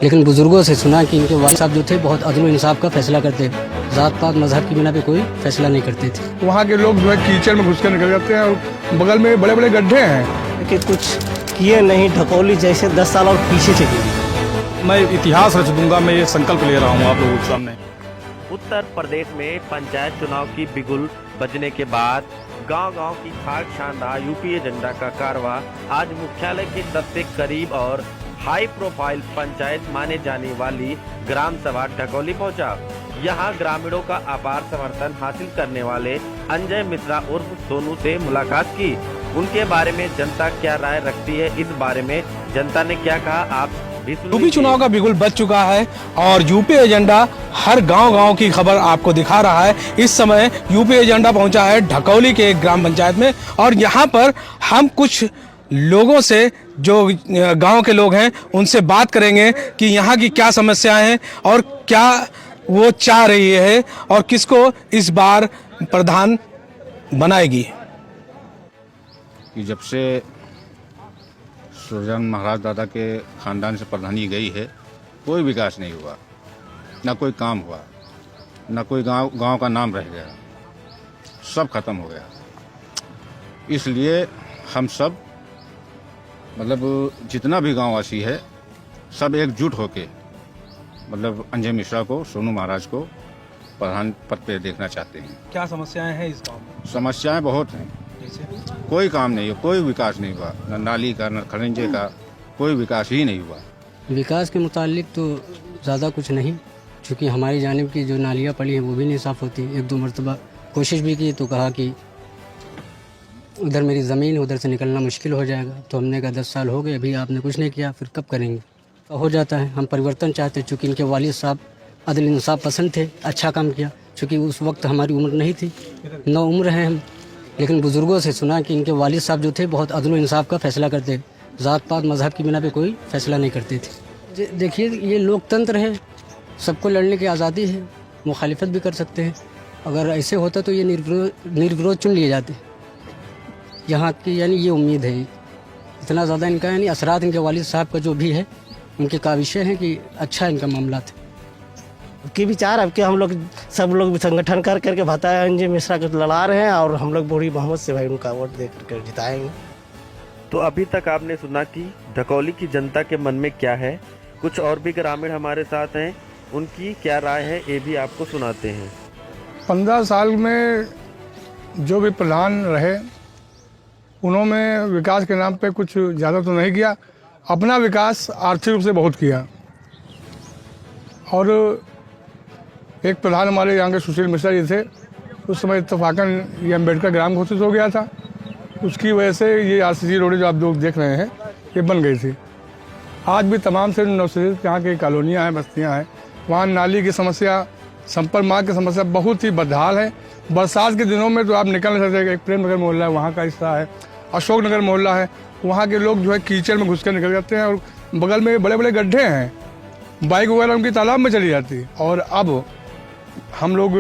लेकिन बुजुर्गों से सुना कि इनके वालिद साहब जो थे बहुत अदल इंसाफ का फैसला करते, जात पात मजहब की बिना पे कोई फैसला नहीं करते थे। वहाँ के लोग जो है कीचड़ में घुस कर निकल जाते हैं और बगल में बड़े बड़े गड्ढे हैं कि कुछ किए नहीं, ढकौली जैसे 10 साल और पीछे चली गई। मैं इतिहास रच दूंगा, मैं ये संकल्प ले रहा हूँ आप लोगों के सामने। उत्तर प्रदेश में पंचायत चुनाव की बिगुल बजने के बाद गांव-गांव की खाक शानदार यूपी एजेंडा का कारवा आज मुख्यालय के सबसे करीब और हाई प्रोफाइल पंचायत माने जाने वाली ग्राम सभा ढकौली पहुंचा। यहां ग्रामीणों का अपार समर्थन हासिल करने वाले अंजय मिश्रा उर्फ सोनू से मुलाकात की। उनके बारे में जनता क्या राय रखती है, इस बारे में जनता ने क्या कहा, आप यूपी चुनाव का बिगुल बज चुका है और यूपी एजेंडा हर गांव-गांव की खबर आपको दिखा रहा है। इस समय यूपी एजेंडा पहुंचा है ढकौली के एक ग्राम पंचायत में और यहां पर हम कुछ लोगों से जो गांव के लोग हैं उनसे बात करेंगे कि यहाँ की क्या समस्याएं हैं और क्या वो चाह रही है और किसको इस बार प्रधान बनाएगी। कि जब से सुरजन महाराज दादा के खानदान से प्रधानी गई है, कोई विकास नहीं हुआ, ना कोई काम हुआ, ना कोई गांव का नाम रह गया, सब खत्म हो गया। इसलिए हम सब मतलब जितना भी गांववासी है सब एकजुट होके मतलब अंजय मिश्रा को, सोनू महाराज को प्रधान पद पे देखना चाहते हैं। क्या समस्याएं हैं इस गांव में? समस्याएं बहुत हैं, कोई काम नहीं हुआ, कोई विकास नहीं हुआ, न नाली का न खड़ंजे का, कोई विकास ही नहीं हुआ। विकास के मुतालिक तो ज़्यादा कुछ नहीं, क्योंकि हमारी जानिब की जो नालियाँ पड़ी हैं वो भी नहीं साफ़ होती। एक दो मरतबा कोशिश भी की तो कहा कि उधर मेरी ज़मीन, उधर से निकलना मुश्किल हो जाएगा। तो हमने कहा 10 साल हो गए, अभी आपने कुछ नहीं किया, फिर कब करेंगे। तो हो जाता है, हम परिवर्तन चाहते, चूँकि इनके वालिद साहब अदल इंसाफ पसंद थे, अच्छा काम किया। चूँकि उस वक्त हमारी उम्र नहीं थी, 9 उम्र हैं हम, लेकिन बुजुर्गों से सुना कि इनके वालिद साहब जो थे बहुत अदल इंसाफ का फैसला करते, जात पात मजहब की बिना पे कोई फैसला नहीं करते थे। देखिए, ये लोकतंत्र है, सबको लड़ने की आज़ादी है, मुखालिफत भी कर सकते हैं। अगर ऐसे होता तो ये निर्विरोध चुन लिए जाते। यहाँ की यानी ये उम्मीद है, इतना ज़्यादा इनका यानी असरात इनके वालिद साहब का जो भी है, उनके काविशें हैं कि अच्छा इनका मामला था। की विचार अब कि हम लोग सब लोग संगठन कर करके बताया अंजय मिश्रा को लड़ा रहे हैं और हम लोग बूढ़ी मोहम्मद से भाई उनका वोट दे करके जिताएंगे। तो अभी तक आपने सुना कि ढकौली की जनता के मन में क्या है। कुछ और भी ग्रामीण हमारे साथ हैं, उनकी क्या राय है ये भी आपको सुनाते हैं। 15 साल में जो भी प्रधान रहे उन्होंने विकास के नाम पे कुछ ज़्यादा तो नहीं किया, अपना विकास आर्थिक रूप से बहुत किया। और एक प्रधान हमारे यहाँ के सुशील मिश्रा जी थे, उस समय इत्तफाकन ये अम्बेडकर ग्राम घोषित हो गया था, उसकी वजह से ये आरसीसी रोड जो आप लोग देख रहे हैं ये बन गई थी। आज भी तमाम से नवसर्जित यहाँ की कॉलोनियाँ हैं, बस्तियाँ हैं, वहाँ नाली की समस्या, संपर्क मार्ग की समस्या बहुत ही बदहाल है। बरसात के दिनों में तो आप निकल नहीं सकते। एक प्रेम नगर मोहल्ला है, वहाँ का हिस्सा है, अशोक नगर मोहल्ला है, वहाँ के लोग जो है कीचड़ में घुस कर निकल जाते हैं और बगल में बड़े बड़े गड्ढे हैं, बाइक वगैरह उनकी तालाब में चली जाती है। और अब हम लोग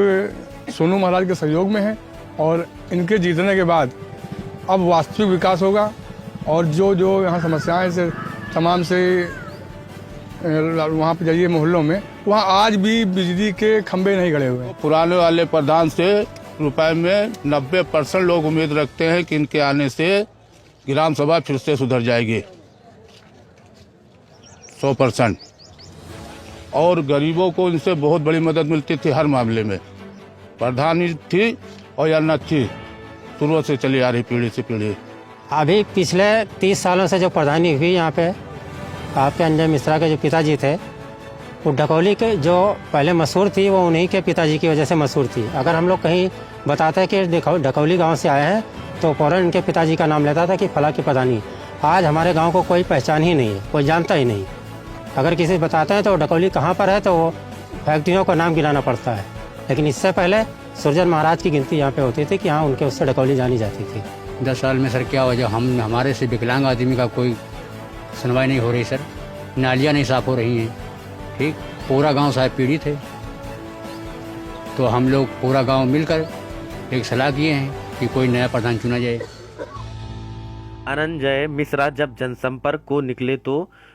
सोनू महाराज के सहयोग में हैं और इनके जीतने के बाद अब वास्तविक विकास होगा। और जो जो यहाँ समस्याएं से तमाम से वहाँ पे जाइए मोहल्लों में, वहाँ आज भी बिजली के खंभे नहीं गड़े हुए हैं। पुराने वाले प्रधान से रुपए में 90% लोग उम्मीद रखते हैं कि इनके आने से ग्राम सभा फिर से सुधर जाएगी 100%। और गरीबों को इनसे बहुत बड़ी मदद मिलती थी हर मामले में, प्रधानी थी और या न थी, शुरू से चली आ रही पीढ़ी से पीढ़ी। अभी पिछले 30 सालों से जो प्रधानी हुई यहाँ पे, आपके अंजय मिश्रा के जो पिताजी थे, वो ढकौली के जो पहले मशहूर थी वो उन्हीं के पिताजी की वजह से मशहूर थी। अगर हम लोग कहीं बताते हैं कि ढकौली गांव से आए हैं तो फौरन इनके पिताजी का नाम लेता था कि फला की प्रधानी। आज हमारे गांव को कोई पहचान ही नहीं है, कोई जानता ही नहीं। अगर किसी से बताते हैं तो ढकौली कहाँ पर है तो वो फैक्ट्रियों का नाम गिनाना पड़ता है। लेकिन इससे पहले सुरजन महाराज की गिनती यहाँ पे होती थी कि हाँ उनके उससे ढकौली जानी जाती थी। 10 साल में सर क्या वजह, हमारे से विकलांग आदमी का कोई सुनवाई नहीं हो रही सर, नालियाँ नहीं साफ़ हो रही हैं। ठीक, पूरा गांव साहब पीड़ित है। तो हम लोग पूरा गांव मिलकर एक सलाह किए हैं कि कोई नया प्रधान चुना जाए। अनंजय मिश्रा जब जनसंपर्क को निकले तो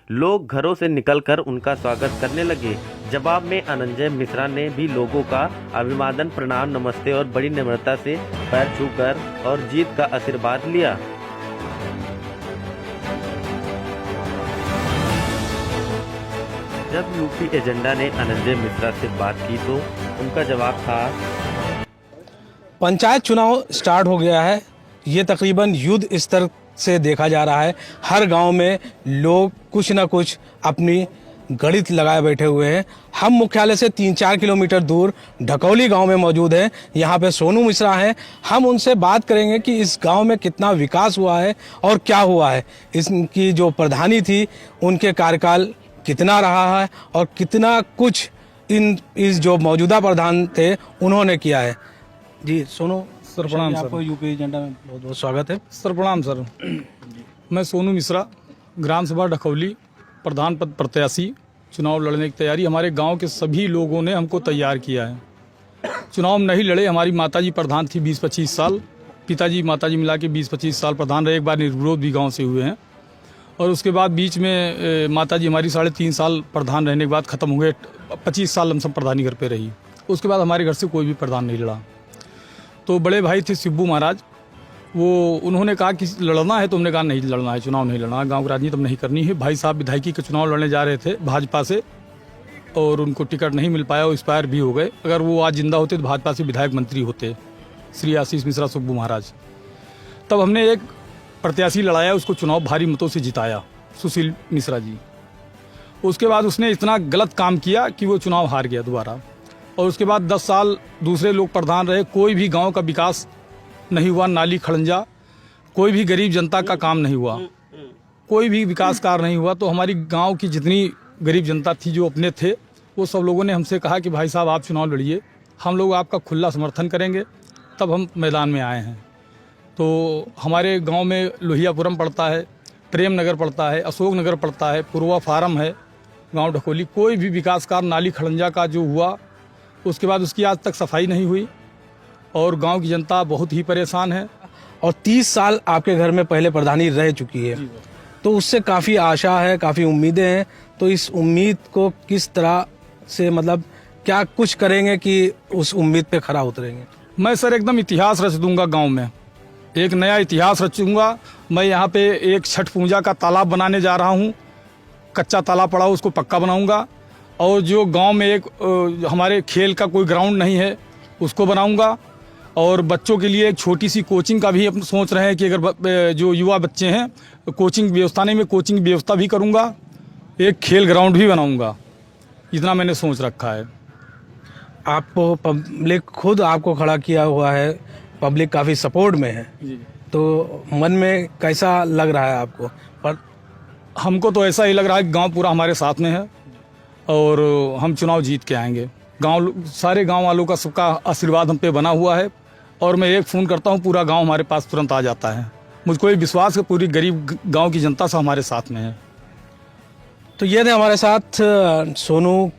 लोग घरों से निकलकर उनका स्वागत करने लगे। जवाब में अनंजय मिश्रा ने भी लोगों का अभिवादन, प्रणाम, नमस्ते और बड़ी नम्रता से पैर छूकर और जीत का आशीर्वाद लिया। जब यूपी एजेंडा ने अनंजय मिश्रा से बात की तो उनका जवाब था, पंचायत चुनाव स्टार्ट हो गया है। ये तकरीबन युद्ध स्तर से देखा जा रहा है। हर गांव में लोग कुछ ना कुछ अपनी गणित लगाए बैठे हुए हैं। हम मुख्यालय से 3-4 किलोमीटर दूर ढकौली गांव में मौजूद हैं। यहाँ पे सोनू मिश्रा हैं। हम उनसे बात करेंगे कि इस गांव में कितना विकास हुआ है और क्या हुआ है। इसकी जो प्रधानी थी उनके कार्यकाल कितना रहा है और कितना कुछ इस जो मौजूदा प्रधान थे उन्होंने किया है। जी सोनू सर प्रणाम आपको सर। यूपी एजेंडा में बहुत बहुत स्वागत है। सर प्रणाम सर। मैं सोनू मिश्रा, ग्राम सभा ढकौली, प्रधान पद प्रत्याशी, चुनाव लड़ने की तैयारी। हमारे गांव के सभी लोगों ने हमको तैयार किया है। चुनाव नहीं लड़े। हमारी माताजी प्रधान थी 20-25 साल, पिताजी माताजी मिला के 20-25 साल प्रधान रहे। एक बार निर्विरोध भी गाँव से हुए हैं और उसके बाद बीच में माताजी हमारी 3.5 साल प्रधान रहने के बाद ख़त्म हो गए। 25 साल हम सब प्रधानी घर पे रही। उसके बाद हमारे घर से कोई भी प्रधान नहीं लड़ा। तो बड़े भाई थे शिब्बू महाराज, वो उन्होंने कहा कि लड़ना है तो हमने कहा नहीं लड़ना है, चुनाव नहीं लड़ना, गांव की राजनीति नहीं करनी है। भाई साहब विधायकी के चुनाव लड़ने जा रहे थे भाजपा से और उनको टिकट नहीं मिल पाया, वो एक्सपायर भी हो गए। अगर वो आज जिंदा होते तो भाजपा से विधायक मंत्री होते, श्री आशीष मिश्रा शिब्बू महाराज। तब हमने एक प्रत्याशी लड़ाया, उसको चुनाव भारी मतों से जिताया, सुशील मिश्रा जी। उसके बाद उसने इतना गलत काम किया कि वो चुनाव हार गया दोबारा। और उसके बाद 10 साल दूसरे लोग प्रधान रहे, कोई भी गांव का विकास नहीं हुआ। नाली खड़ंजा, कोई भी गरीब जनता का काम नहीं हुआ, कोई भी विकास कार्य नहीं हुआ। तो हमारी गांव की जितनी गरीब जनता थी जो अपने थे, वो सब लोगों ने हमसे कहा कि भाई साहब आप चुनाव लड़िए, हम लोग आपका खुला समर्थन करेंगे। तब हम मैदान में आए हैं। तो हमारे गांव में लोहियापुरम पड़ता है, प्रेम नगर पड़ता है, अशोक नगर पड़ता है, पूर्वा फार्म है, गांव ढकौली। कोई भी विकास कार्य नाली खड़ंजा का जो हुआ उसके बाद उसकी आज तक सफाई नहीं हुई और गांव की जनता बहुत ही परेशान है। और 30 साल आपके घर में पहले प्रधानी रह चुकी है, तो उससे काफ़ी आशा है, काफ़ी उम्मीदें हैं। तो इस उम्मीद को किस तरह से, मतलब क्या कुछ करेंगे कि उस उम्मीद पे खरा उतरेंगे? मैं सर एकदम इतिहास रच दूंगा गांव में, एक नया इतिहास रचूंगा। मैं यहाँ पे एक छठ पूजा का तालाब बनाने जा रहा हूँ। कच्चा तालाब पड़ा उसको पक्का बनाऊंगा। और जो गांव में एक हमारे खेल का कोई ग्राउंड नहीं है उसको बनाऊंगा। और बच्चों के लिए एक छोटी सी कोचिंग का भी सोच रहे हैं कि अगर जो युवा बच्चे हैं कोचिंग व्यवस्था नहीं, में कोचिंग व्यवस्था भी करूंगा। एक खेल ग्राउंड भी बनाऊंगा, इतना मैंने सोच रखा है। आपको पब्लिक खुद आपको खड़ा किया हुआ है, पब्लिक काफ़ी सपोर्ट में है, तो मन में कैसा लग रहा है आपको? पर हमको तो ऐसा ही लग रहा है कि गांव पूरा हमारे साथ में है और हम चुनाव जीत के आएंगे। सारे गांव वालों का सबका आशीर्वाद हम पे बना हुआ है और मैं एक फ़ोन करता हूं पूरा गांव हमारे पास तुरंत आ जाता है। मुझको ये विश्वास है पूरी गरीब गांव की जनता सब हमारे साथ में है। तो ये थे हमारे साथ सोनू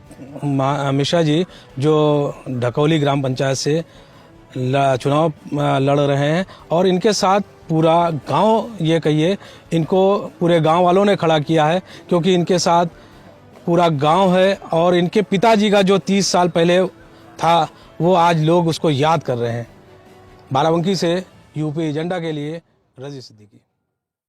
मिश्रा जी, जो ढकौली ग्राम पंचायत से चुनाव लड़ रहे हैं। और इनके साथ पूरा गांव, ये कहिए इनको पूरे गांव वालों ने खड़ा किया है, क्योंकि इनके साथ पूरा गांव है। और इनके पिताजी का जो 30 साल पहले था वो आज लोग उसको याद कर रहे हैं। बाराबंकी से यूपी एजेंडा के लिए रजी सिद्दीकी।